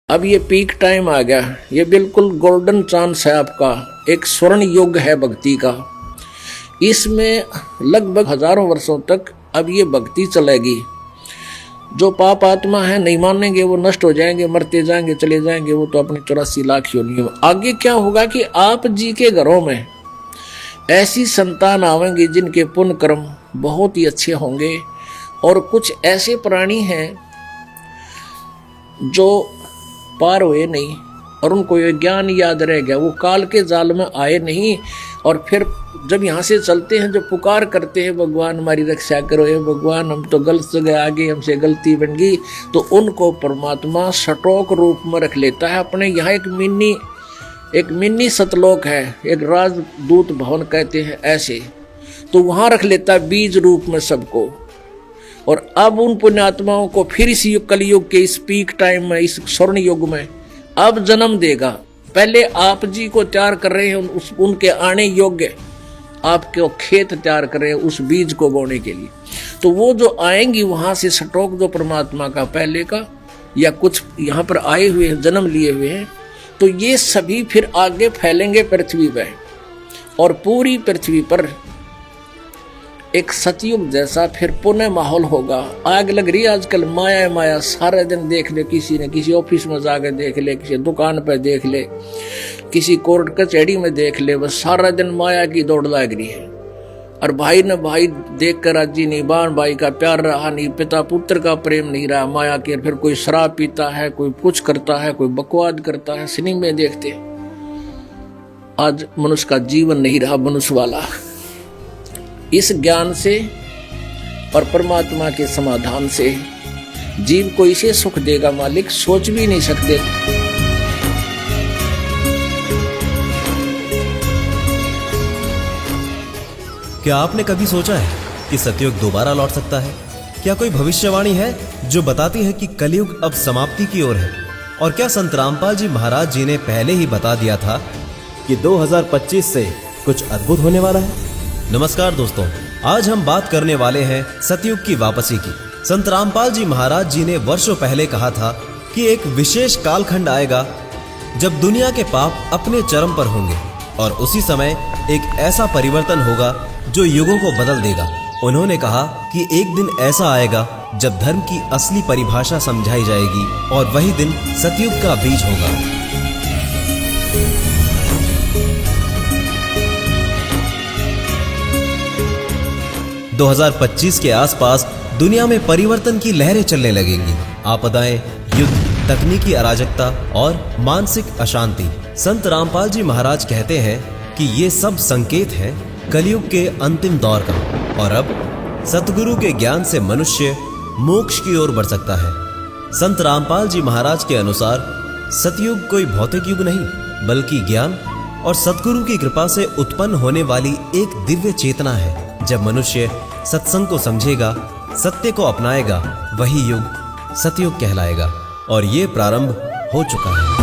अब ये peak time आ गया, ये बिल्कुल गोल्डन चांस है आपका, एक स्वर्ण युग है भक्ति का। इसमें लगभग हजारों वर्षों तक अब ये भक्ति चलेगी। जो पाप आत्मा है नहीं मानेंगे, वो नष्ट हो जाएंगे, मरते जाएंगे, चले जाएंगे, वो तो अपनी 84 लाख योनियों में। आगे क्या होगा कि आप जी के घरों में ऐसी संतान आवेंगी जिनके पुण्य कर्म बहुत ही अच्छे होंगे, और कुछ ऐसे प्राणी हैं जो पार हुए नहीं और उनको ये ज्ञान याद रह गया, वो काल के जाल में आए नहीं, और फिर जब यहाँ से चलते हैं, जब पुकार करते हैं भगवान हमारी रक्षा करो, हे भगवान हम तो गलत जगह आ गए, हमसे गलती बन गई, तो उनको परमात्मा सटोक रूप में रख लेता है अपने। यहाँ एक मिनी सतलोक है, एक राजदूत भवन कहते हैं ऐसे, तो वहाँ रख लेता है बीज रूप में सबको। और अब उन पुण्यात्माओं को फिर इस कलयुग के इस पीक टाइम में, इस स्वर्ण युग में अब जन्म देगा। पहले आप जी को तैयार कर रहे हैं, उनके आने योग्य आपके खेत तैयार कर रहे हैं उस बीज को बोने के लिए। तो वो जो आएंगी वहां से सटोक जो परमात्मा का पहले का या कुछ यहाँ पर आए हुए हैं, जन्म लिए हुए हैं, तो ये सभी फिर आगे फैलेंगे पृथ्वी पर, और पूरी पृथ्वी पर एक सतयुग जैसा फिर पुनः माहौल होगा। आग लग रही है आजकल, माया माया, सारे दिन देख ले, किसी ने किसी ऑफिस में जाकर देख ले, किसी दुकान पर देख ले, किसी कोर्ट कचहरी में देख ले, बस सारा दिन माया की दौड़ लग रही है। और भाई ने भाई देख कर राजी नहीं, बहन भाई का प्यार रहा नहीं, पिता पुत्र का प्रेम नहीं रहा माया के। फिर कोई शराब पीता है, कोई कुछ करता है, कोई बकवाद करता है, सिनेमा देखते। आज मनुष्य का जीवन नहीं रहा मनुष्य वाला। इस ज्ञान से और परमात्मा के समाधान से जीव को इसे सुख देगा मालिक, सोच भी नहीं सकते। क्या आपने कभी सोचा है कि सतयुग दोबारा लौट सकता है? क्या कोई भविष्यवाणी है जो बताती है कि कलयुग अब समाप्ति की ओर है? और क्या संत रामपाल जी महाराज जी ने पहले ही बता दिया था कि 2025 से कुछ अद्भुत होने वाला है? नमस्कार दोस्तों, आज हम बात करने वाले हैं सतयुग की वापसी की। संत रामपाल जी महाराज जी ने वर्षों पहले कहा था कि एक विशेष कालखंड आएगा जब दुनिया के पाप अपने चरम पर होंगे, और उसी समय एक ऐसा परिवर्तन होगा जो युगों को बदल देगा। उन्होंने कहा कि एक दिन ऐसा आएगा जब धर्म की असली परिभाषा समझाई जाएगी, और वही दिन सतयुग का बीज होगा। दो 2025 के आसपास दुनिया में परिवर्तन की लहरें चलने लगेंगी। आपदाएं, युद्ध, तकनीकी अराजकता और मानसिक अशांति। संत रामपाल जी महाराज कहते हैं कि ये सब संकेत है कलयुग के अंतिम दौर का, और अब सतगुरु के ज्ञान से मनुष्य मोक्ष की ओर बढ़ सकता है। संत रामपाल जी महाराज के अनुसार सतयुग कोई भौतिक युग नहीं, बल्कि ज्ञान और सतगुरु की कृपा से उत्पन्न होने वाली एक दिव्य चेतना है। जब मनुष्य सत्संग को समझेगा, सत्य को अपनाएगा, वही युग सतयुग कहलाएगा, और ये प्रारंभ हो चुका है।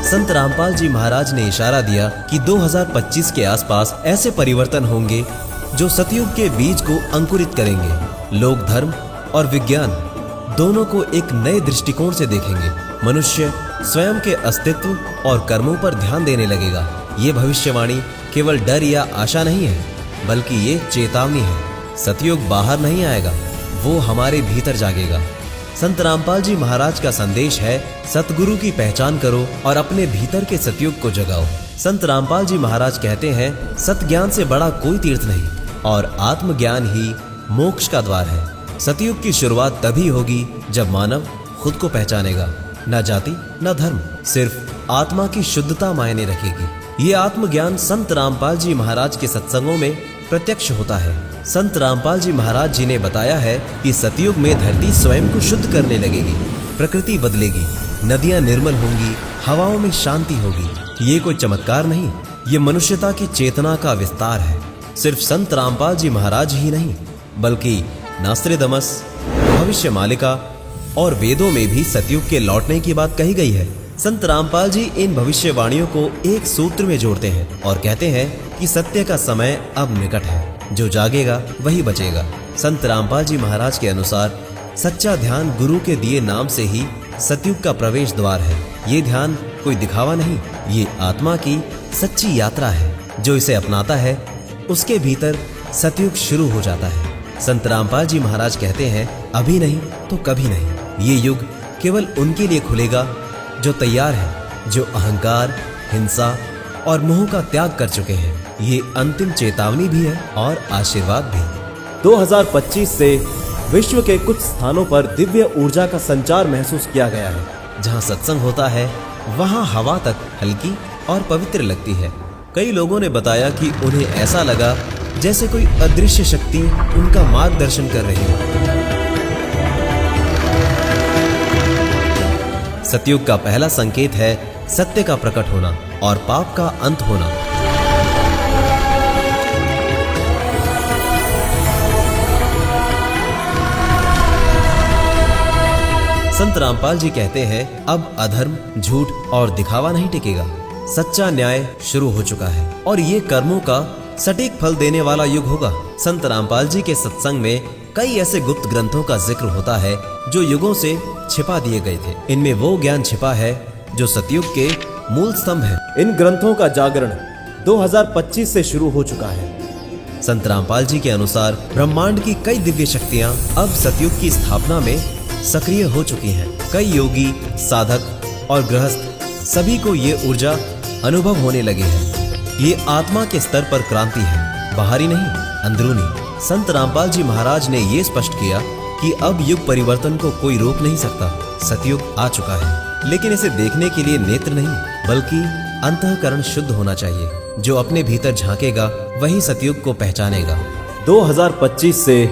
संत रामपाल जी महाराज ने इशारा दिया कि 2025 के आसपास ऐसे परिवर्तन होंगे जो सतयुग के बीज को अंकुरित करेंगे। लोग धर्म और विज्ञान दोनों को एक नए दृष्टिकोण से देखेंगे। मनुष्य स्वयं के अस्तित्व और कर्मों पर ध्यान देने लगेगा। ये भविष्यवाणी केवल डर या आशा नहीं है, बल्कि ये चेतावनी है। सतयुग बाहर नहीं आएगा, वो हमारे भीतर जागेगा। संत रामपाल जी महाराज का संदेश है, सतगुरु की पहचान करो और अपने भीतर के सतयुग को जगाओ। संत रामपाल जी महाराज कहते हैं, सत ज्ञान से बड़ा कोई तीर्थ नहीं, और आत्मज्ञान ही मोक्ष का द्वार है। सतयुग की शुरुआत तभी होगी जब मानव खुद को पहचानेगा। न जाति न धर्म, सिर्फ आत्मा की शुद्धता मायने रखेगी। ये आत्मज्ञान संत रामपाल जी महाराज के सत्संगों में प्रत्यक्ष होता है। संत रामपाल जी महाराज जी ने बताया है कि सतयुग में धरती स्वयं को शुद्ध करने लगेगी, प्रकृति बदलेगी, नदियां निर्मल होंगी, हवाओं में शांति होगी। ये कोई चमत्कार नहीं, ये मनुष्यता की चेतना का विस्तार है। सिर्फ संत रामपाल जी महाराज ही नहीं, बल्कि नास्त्रेदमस, भविष्य मालिका और वेदों में भी सतयुग के लौटने की बात कही गई है। संत रामपाल जी इन भविष्यवाणियों को एक सूत्र में जोड़ते हैं और कहते हैं कि सत्य का समय अब निकट है, जो जागेगा वही बचेगा। संत रामपाल जी महाराज के अनुसार सच्चा ध्यान गुरु के दिए नाम से ही सतयुग का प्रवेश द्वार है। ये ध्यान कोई दिखावा नहीं, ये आत्मा की सच्ची यात्रा है। जो इसे अपनाता है उसके भीतर सतयुग शुरू हो जाता है। संत रामपाल जी महाराज कहते हैं, अभी नहीं तो कभी नहीं। ये युग केवल उनके लिए खुलेगा जो तैयार है, जो अहंकार, हिंसा और मोह का त्याग कर चुके हैं। ये अंतिम चेतावनी भी है और आशीर्वाद भी। 2025 से विश्व के कुछ स्थानों पर दिव्य ऊर्जा का संचार महसूस किया गया है। जहाँ सत्संग होता है वहाँ हवा तक हल्की और पवित्र लगती है। कई लोगों ने बताया कि उन्हें ऐसा लगा जैसे कोई अदृश्य शक्ति उनका मार्गदर्शन कर रही हो। सतयुग का पहला संकेत है सत्य का प्रकट होना और पाप का अंत होना। संत रामपाल जी कहते हैं, अब अधर्म, झूठ और दिखावा नहीं टिकेगा। सच्चा न्याय शुरू हो चुका है और ये कर्मों का सटीक फल देने वाला युग होगा। संत रामपाल जी के सत्संग में कई ऐसे गुप्त ग्रंथों का जिक्र होता है जो युगों से छिपा दिए गए थे। इनमें वो ज्ञान छिपा है जो सतयुग के मूल स्तंभ है। इन ग्रंथों का जागरण 2025 से शुरू हो चुका है। संत रामपाल जी के अनुसार ब्रह्मांड की कई दिव्य शक्तियां अब सतयुग की स्थापना में सक्रिय हो चुकी हैं। कई योगी, साधक और गृहस्थ सभी को ये ऊर्जा अनुभव होने लगी है। ये आत्मा के स्तर पर क्रांति है, बाहरी नहीं, अंदरूनी। संत रामपाल जी महाराज ने ये स्पष्ट किया कि अब युग परिवर्तन को कोई रोक नहीं सकता। सतयुग आ चुका है, लेकिन इसे देखने के लिए नेत्र नहीं बल्कि अंतःकरण शुद्ध होना चाहिए। जो अपने भीतर झांकेगा वही सतयुग को पहचानेगा। 2025 से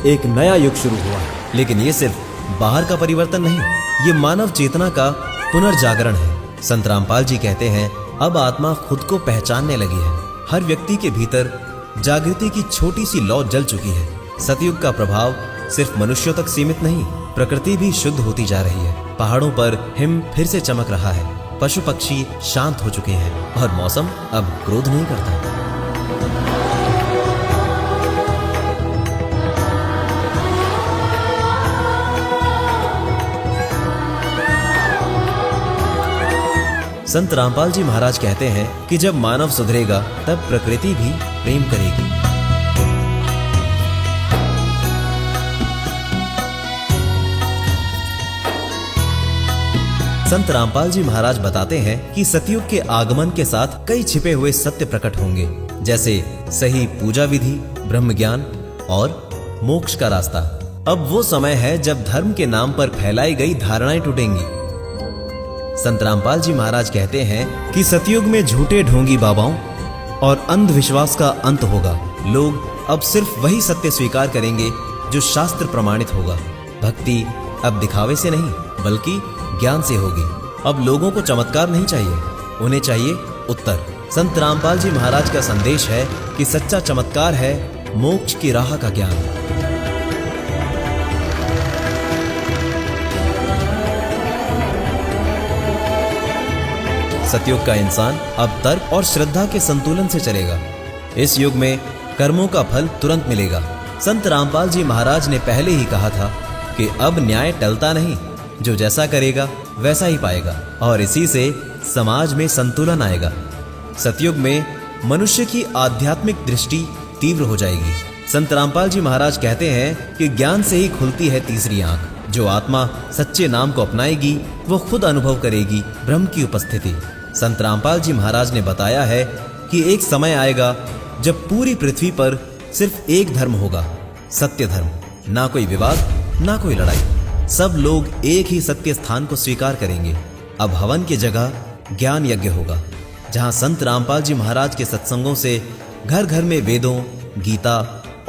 एक नया युग शुरू हुआ है, लेकिन ये सिर्फ बाहर का परिवर्तन नहीं, ये मानव चेतना का पुनर्जागरण है। संत रामपाल जी कहते हैं, अब आत्मा खुद को पहचानने लगी है। हर व्यक्ति के भीतर जागृति की छोटी सी लौ जल चुकी है। सतयुग का प्रभाव सिर्फ मनुष्यों तक सीमित नहीं, प्रकृति भी शुद्ध होती जा रही है। पहाड़ों पर हिम फिर से चमक रहा है, पशु पक्षी शांत हो चुके हैं और मौसम अब क्रोध नहीं करता। संत रामपाल जी महाराज कहते हैं कि जब मानव सुधरेगा तब प्रकृति भी प्रेम करेगी। संत रामपाल जी महाराज बताते हैं कि सतयुग के आगमन के साथ कई छिपे हुए सत्य प्रकट होंगे, जैसे सही पूजा विधि, ब्रह्म ज्ञान और मोक्ष का रास्ता। अब वो समय है जब धर्म के नाम पर फैलाई गई धारणाएं टूटेंगी। संत रामपाल जी महाराज कहते हैं कि सतयुग में झूठे ढोंगी बाबाओं और अंधविश्वास का अंत होगा। लोग अब सिर्फ वही सत्य स्वीकार करेंगे जो शास्त्र प्रमाणित होगा। भक्ति अब दिखावे से नहीं बल्कि ज्ञान से होगी। अब लोगों को चमत्कार नहीं चाहिए, उन्हें चाहिए उत्तर। संत रामपाल जी महाराज का संदेश है कि सच्चा चमत्कार है मोक्ष की राह का ज्ञान। सतयुग का इंसान अब तर्क और श्रद्धा के संतुलन से चलेगा। इस युग में कर्मों का फल तुरंत मिलेगा। संत रामपाल जी महाराज ने पहले ही कहा था कि अब न्याय टलता नहीं, जो जैसा करेगा वैसा ही पाएगा और इसी से समाज में संतुलन आएगा। सतयुग में मनुष्य की आध्यात्मिक दृष्टि तीव्र हो जाएगी। संत रामपाल जी महाराज कहते हैं कि ज्ञान से ही खुलती है तीसरी आंख। जो आत्मा सच्चे नाम को अपनाएगी वो खुद अनुभव करेगी ब्रह्म की उपस्थिति। संत रामपाल जी महाराज ने बताया है कि एक समय आएगा जब पूरी पृथ्वी पर सिर्फ एक धर्म होगा, सत्य धर्म। ना कोई विवाद, ना कोई लड़ाई, सब लोग एक ही सत्य स्थान को स्वीकार करेंगे। अब हवन की जगह ज्ञान यज्ञ होगा, जहां संत रामपाल जी महाराज के सत्संगों से घर घर में वेदों, गीता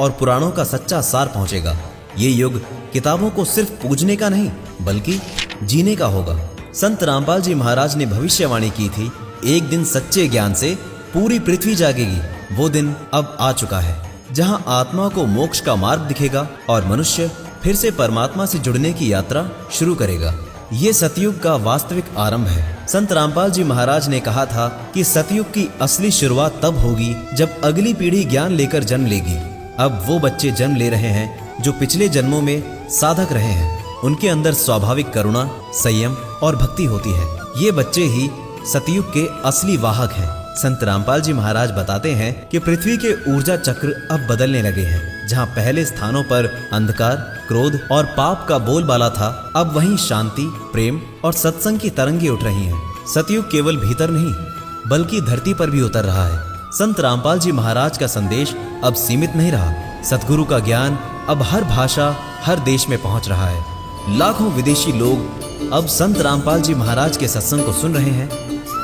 और पुराणों का सच्चा सार पहुंचेगा। ये युग किताबों को सिर्फ पूजने का नहीं बल्कि जीने का होगा। संत रामपाल जी महाराज ने भविष्यवाणी की थी, एक दिन सच्चे ज्ञान से पूरी पृथ्वी जागेगी। वो दिन अब आ चुका है, जहां आत्मा को मोक्ष का मार्ग दिखेगा और मनुष्य फिर से परमात्मा से जुड़ने की यात्रा शुरू करेगा। ये सतयुग का वास्तविक आरंभ है। संत रामपाल जी महाराज ने कहा था कि सतयुग की असली शुरुआत तब होगी जब अगली पीढ़ी ज्ञान लेकर जन्म लेगी। अब वो बच्चे जन्म ले रहे हैं जो पिछले जन्मों में साधक रहे हैं। उनके अंदर स्वाभाविक करुणा, संयम और भक्ति होती है। ये बच्चे ही सतयुग के असली वाहक हैं। संत रामपाल जी महाराज बताते हैं कि पृथ्वी के ऊर्जा चक्र अब बदलने लगे हैं। जहाँ पहले स्थानों पर अंधकार, क्रोध और पाप का बोलबाला था, अब वहीं शांति, प्रेम और सत्संग की तरंगे उठ रही हैं। सतयुग केवल भीतर नहीं बल्कि धरती पर भी उतर रहा है। संत रामपाल जी महाराज का संदेश अब सीमित नहीं रहा। सतगुरु का ज्ञान अब हर भाषा, हर देश में पहुंच रहा है। लाखों विदेशी लोग अब संत रामपाल जी महाराज के सत्संग को सुन रहे हैं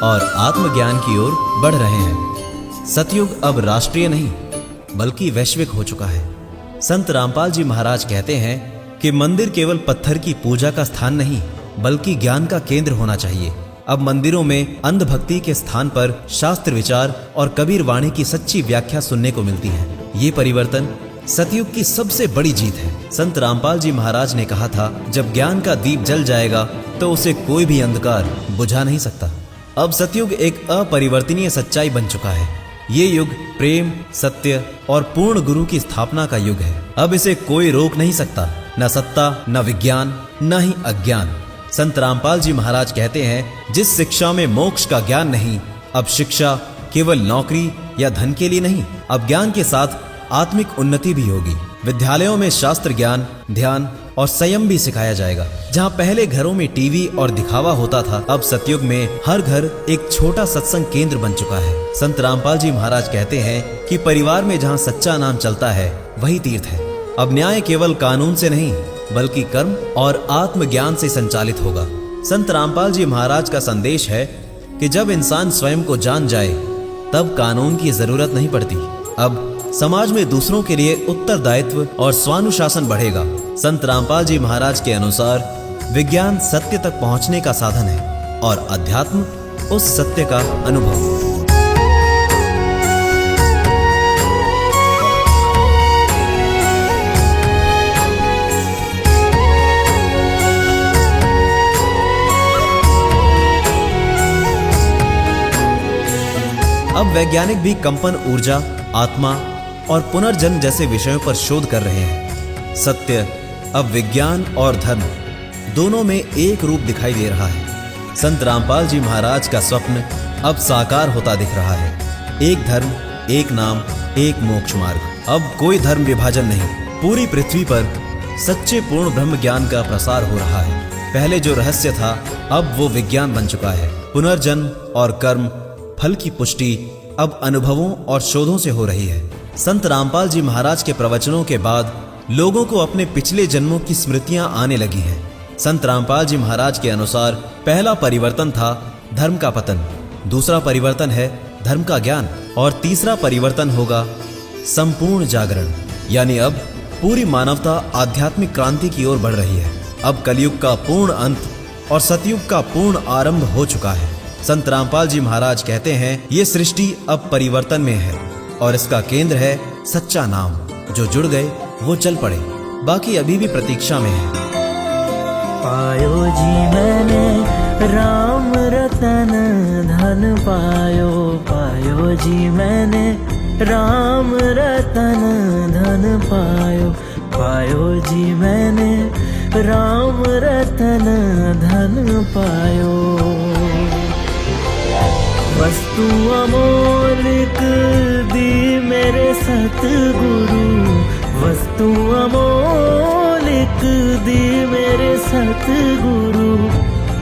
और आत्मज्ञान की ओर बढ़ रहे हैं। सतयुग अब राष्ट्रीय नहीं बल्कि वैश्विक हो चुका है। संत रामपाल जी महाराज कहते हैं कि मंदिर केवल पत्थर की पूजा का स्थान नहीं बल्कि ज्ञान का केंद्र होना चाहिए। अब मंदिरों में अंधभक्ति के स्थान पर शास्त्र विचार और कबीर वाणी की सच्ची व्याख्या सुनने को मिलती है। ये परिवर्तन सतयुग की सबसे बड़ी जीत है। संत रामपाल जी महाराज ने कहा था, जब ज्ञान का दीप जल जाएगा तो उसे कोई भी अंधकार बुझा नहीं सकता। अब सतयुग एक अपरिवर्तनीय सच्चाई बन चुका है। ये युग प्रेम, सत्य और पूर्ण गुरु की स्थापना का युग है। अब इसे कोई रोक नहीं सकता, न सत्ता, न विज्ञान, न ही अज्ञान। संत रामपाल जी महाराज कहते हैं, जिस शिक्षा में मोक्ष का ज्ञान नहीं, अब शिक्षा केवल नौकरी या धन के लिए नहीं, अब ज्ञान के साथ आत्मिक उन्नति भी होगी। विद्यालयों में शास्त्र ज्ञान, ध्यान और संयम भी सिखाया जाएगा। जहाँ पहले घरों में टीवी और दिखावा होता था, अब सतयुग में हर घर एक छोटा सत्संग केंद्र बन चुका है। संत रामपाल जी महाराज कहते हैं कि परिवार में जहाँ सच्चा नाम चलता है वही तीर्थ है। अब न्याय केवल कानून से नहीं बल्कि कर्म और आत्मज्ञान से संचालित होगा। संत रामपाल जी महाराज का संदेश है कि जब इंसान स्वयं को जान जाए तब कानून की जरूरत नहीं पड़ती। अब समाज में दूसरों के लिए उत्तरदायित्व और स्वानुशासन बढ़ेगा। संत रामपाल जी महाराज के अनुसार विज्ञान सत्य तक पहुंचने का साधन है और अध्यात्म उस सत्य का अनुभव। अब वैज्ञानिक भी कंपन ऊर्जा, आत्मा और पुनर्जन्म जैसे विषयों पर शोध कर रहे हैं। सत्य अब विज्ञान और धर्म दोनों में एक रूप दिखाई दे रहा है। संत रामपाल जी महाराज का स्वप्न अब साकार होता दिख रहा है। एक धर्म, एक नाम, एक मोक्ष मार्ग। अब कोई धर्म विभाजन नहीं, पूरी पृथ्वी पर सच्चे पूर्ण ब्रह्म ज्ञान का प्रसार हो रहा है। पहले जो रहस्य था अब वो विज्ञान बन चुका है। पुनर्जन्म और कर्म फल की पुष्टि अब अनुभवों और शोधों से हो रही है। संत रामपाल जी महाराज के प्रवचनों के बाद लोगों को अपने पिछले जन्मों की स्मृतियां आने लगी हैं। संत रामपाल जी महाराज के अनुसार पहला परिवर्तन था धर्म का पतन, दूसरा परिवर्तन है धर्म का ज्ञान और तीसरा परिवर्तन होगा संपूर्ण जागरण। यानी अब पूरी मानवता आध्यात्मिक क्रांति की ओर बढ़ रही है। अब कलयुग का पूर्ण अंत और सतयुग का पूर्ण आरंभ हो चुका है। संत रामपाल जी महाराज कहते हैं, ये सृष्टि अब परिवर्तन में है और इसका केंद्र है सच्चा नाम। जो जुड़ गए वो चल पड़े, बाकी अभी भी प्रतीक्षा में है। पायो जी मैंने राम रतन धन पायो, पायो जी मैंने राम रतन धन पायो, पायो जी मैंने राम रतन धन पायो। वस्तु अमोलिक दी मेरे सतगुरु, वस्तु अमोलिक दी मेरे सतगुरु,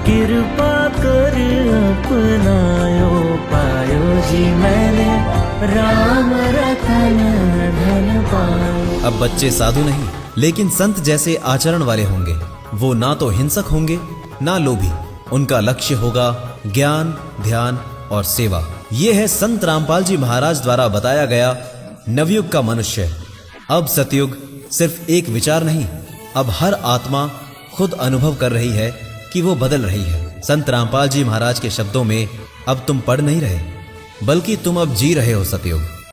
कृपा कर अपनायो, पायो जी मैंने राम रतन धन पायो। अब बच्चे साधु नहीं लेकिन संत जैसे आचरण वाले होंगे। वो ना तो हिंसक होंगे ना लोभी। उनका लक्ष्य होगा ज्ञान, ध्यान और सेवा। ये है संत रामपाल जी महाराज द्वारा बताया गया नवयुग का मनुष्य। अब सतयुग सिर्फ एक विचार नहीं, अब हर आत्मा खुद अनुभव कर रही है कि वो बदल रही है। संत रामपाल जी महाराज के शब्दों में अब तुम पढ़ नहीं रहे बल्कि तुम अब जी रहे हो सतयुग।